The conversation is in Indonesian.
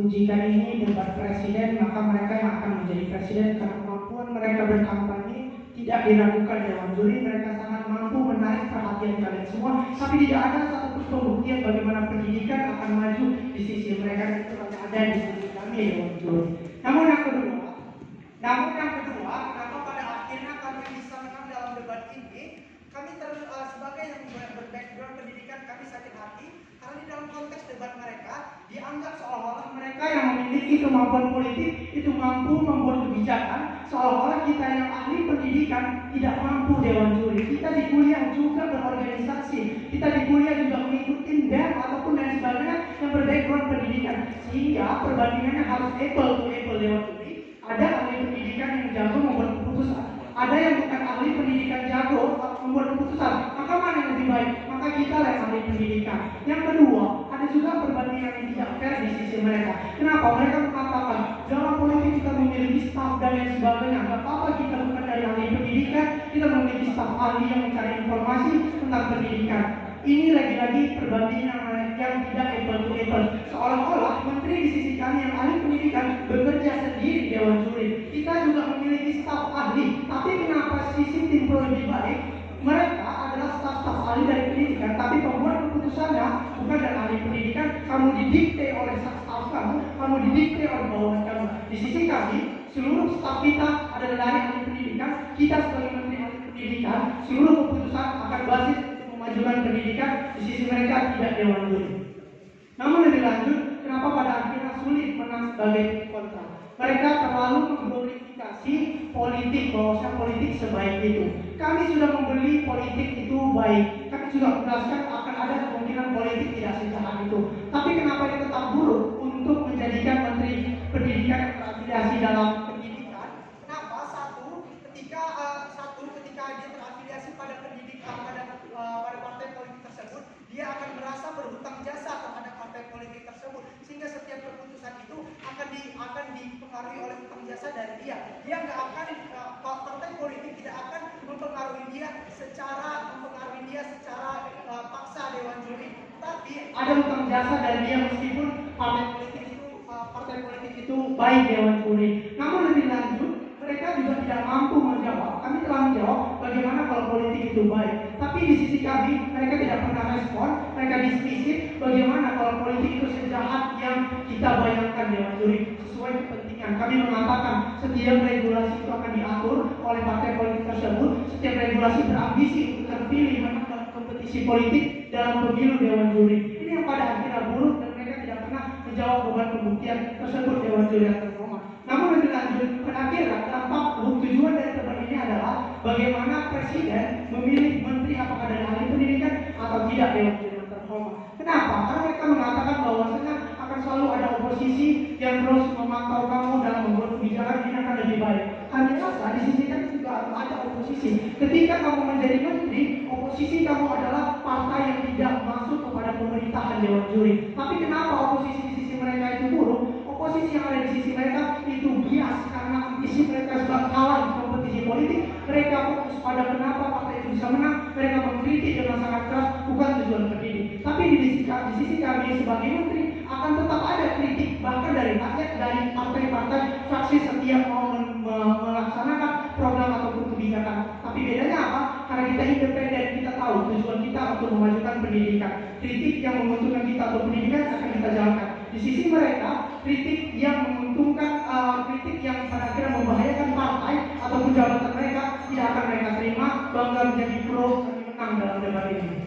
jika ini debat presiden, maka mereka yang akan menjadi presiden karena kemampuan mereka berkampanye tidak diragukan Dewan Juri. Mereka sangat mampu menarik perhatian kalian semua, tapi tidak ada satu pembuktian bagaimana pendidikan akan maju di sisi mereka. Itu ada di sisi kami Dewan Juri. Namun yang kedua, kenapa pada akhirnya kami bisa menang dalam debat ini? Kami sebagai yang berbackground pendidikan, kami sakit hati karena di dalam konteks debat mereka dianggap seolah-olah mereka yang memiliki kemampuan politik itu mampu membuat kebijakan, seolah-olah kita yang ahli pendidikan tidak mampu Dewan Juri. Kita di kuliah juga berorganisasi, kita di kuliah juga mengikuti BEM ataupun dan sebagainya yang berbackground pendidikan, sehingga perbandingannya harus apple to apple Dewan Juri. Ada ahli pendidikan yang jago membuat keputusan, ada yang bukan ahli pendidikan jago membuat keputusan, maka mana yang lebih baik? Maka kita lah yang ahli pendidikan. Yang kedua, ada juga perbandingan yang tidak fair di sisi mereka. Kenapa? Mereka mengatakan dalam politik kita memiliki staf dan lain sebagainya. Gak apa-apa kita bukan dari ahli pendidikan, kita memiliki staf ahli yang mencari informasi tentang pendidikan. Ini lagi-lagi perbandingan yang tidak apple to apple. Seolah-olah menteri di sisi kami yang ahli pendidikan bekerja sendiri Dewan Juri. Kita juga memiliki staf ahli, tapi kenapa sisi tim pro lebih baik? Mereka adalah staf-staf ahli dari pendidikan, tapi pembuat keputusannya bukan dari ahli pendidikan. Kamu didikte oleh staf kamu didikte oleh bawahan kamu. Di sisi kami, seluruh staf kita adalah dari ahli pendidikan. Kita sebagai menteri ahli pendidikan, seluruh keputusan akan basis memajukan pendidikan. Di sisi mereka tidak Dewan Juri. Namun lebih lanjut, kenapa pada akhirnya sulit menang sebagai kontra? Mereka terlalu mengglorifikasi politik, bahwasanya politik sebaik itu. Kami sudah membeli politik itu baik. Kami sudah menjelaskan akan ada kemungkinan politik tidak sejahat itu. Tapi kenapa dia tetap buruk untuk menjadikan menteri pendidikan yang terafiliasi dalam pendidikan? Kenapa? Ketika dia terafiliasi pada pendidikan, pada partai politik tersebut, dia akan merasa berhutang jasa terhadap partai politik tersebut, sehingga setiap keputusan itu akan dipengaruhi oleh hutang jasa dari dia. Dia nggak akan partai politik tidak akan mempengaruhi dia secara paksa Dewan Juri, tapi ada hutang jasa dari dia meskipun partai politik itu baik Dewan Juri. Namun lebih lanjut, mereka juga tidak mampu menjawab. Kami telah menjawab bagaimana kalau politik itu baik, tapi di sisi kami mereka tidak pernah respon. Mereka dismisif bagaimana kalau politik itu sejahat yang kita bayangkan Dewan Juri. Sesuai kepentingan, kami mengatakan setiap regulasi itu akan diatur oleh partai politik tersebut. Setiap regulasi berambisi untuk terpilih menang dalam kompetisi politik dalam pemilu Dewan Juri. Ini yang pada akhirnya buruk dan mereka tidak pernah menjawab beban pembuktian tersebut Dewan Juri yang terhormat. Namun lebih lanjut, pada akhirnya dampak tujuan dari debat ini adalah bagaimana presiden memilih menteri apakah dari ahli pendidikan atau tidak Dewan Juri yang terhormat. Kenapa? Karena mereka mengatakan bahwasanya akan selalu ada oposisi yang terus memantau kamu dalam membuat kebijakan ini akan lebih baik. Kami rasa di sisi kan juga ada oposisi. Ketika kamu menjadi menteri, oposisi kamu adalah partai yang tidak masuk kepada pemerintahan Dewan Juri. Tapi kenapa oposisi di sisi mereka itu buruk? Oposisi yang ada di sisi mereka itu bias karena ambisi mereka sudah kalah di kompetisi politik. Mereka fokus pada kenapa partai itu bisa menang. Mereka mengkritik dengan sangat keras, bukan tujuan pendidik. Tapi di sisi kami sebagai menteri akan tetap ada kritik bahkan dari rakyat, dari partai-partai fraksi setiap mau melaksanakan program ataupun kebijakan. Tapi bedanya apa? Karena kita independen, kita tahu tujuan kita untuk memajukan pendidikan. Kritik yang menguntungkan kita untuk pendidikan akan kita jalankan. Di sisi mereka, kritik yang menguntungkan, kritik yang pada akhirnya membahayakan partai ataupun jabatan mereka tidak akan mereka terima. Bangga menjadi pro dan menang dalam debat ini.